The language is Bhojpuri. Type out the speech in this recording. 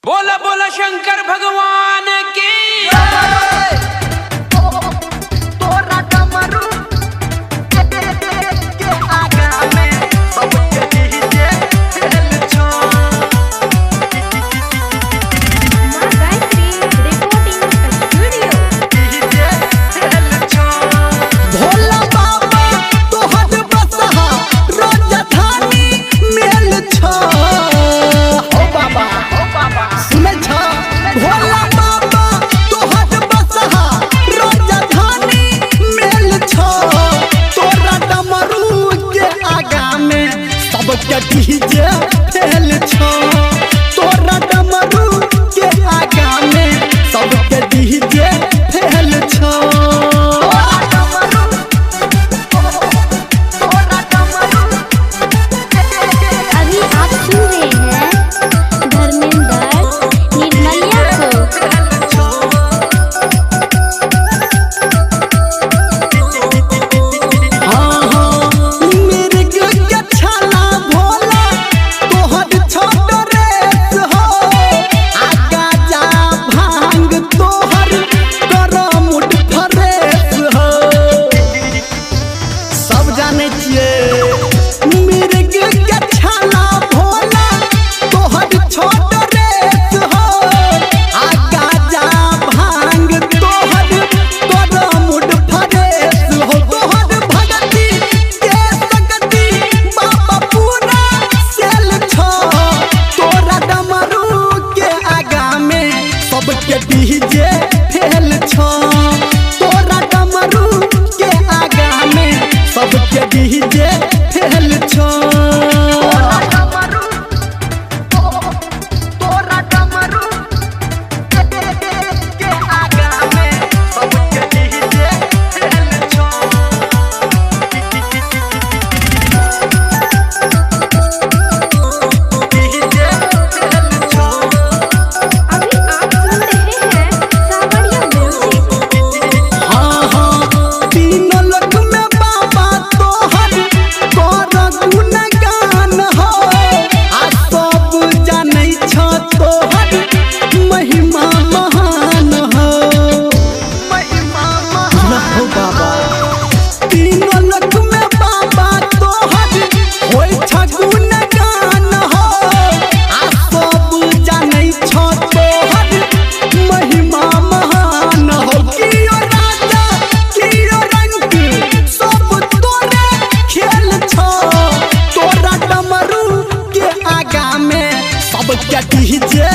बोला बोला शंकर भगवान की। तोरा डमरू के आगा में सबके डीजे चल छो। मां गायत्री रिकॉर्डिंग स्टूडियो डीजे चल छो। भोला बाबा तोहर बसहा राजधानी मेल छो। ओ बाबा सुनै छो। भोला बाबा तोहर बसहा राजधानी मेल छो। तोरा डमरू के आगा में सबके डीजे फेल छो। तोरा डमरू के आगा में सबके डीजे फेल छो। अभी आप सुन रहे हैं धर्मेंद्र निर्मलिया को। डीजे फेल छो। तोरा डमरू के आगा में सबके डीजे फेल छो। तोरा डमरू के आगा में सबके डीजे फेल छो। डीजे फेल छो। अभी आप सुन रहे हैं सावरिया म्यूजिक। तीनों लोक में बाबा तोहर कर गुणगान हो। आ सब जानै छो तोहर महिमा महान हो। महिमा महान हो बाबा। तीनों लोक में बाबा तोहर होय छ गुणगान हो। आ सब जानै छो तोहर महिमा महान हो। कियो राजा कियो रंग सब तोरे खेल छो। तोरा डमरू के आगा में सबके डीजे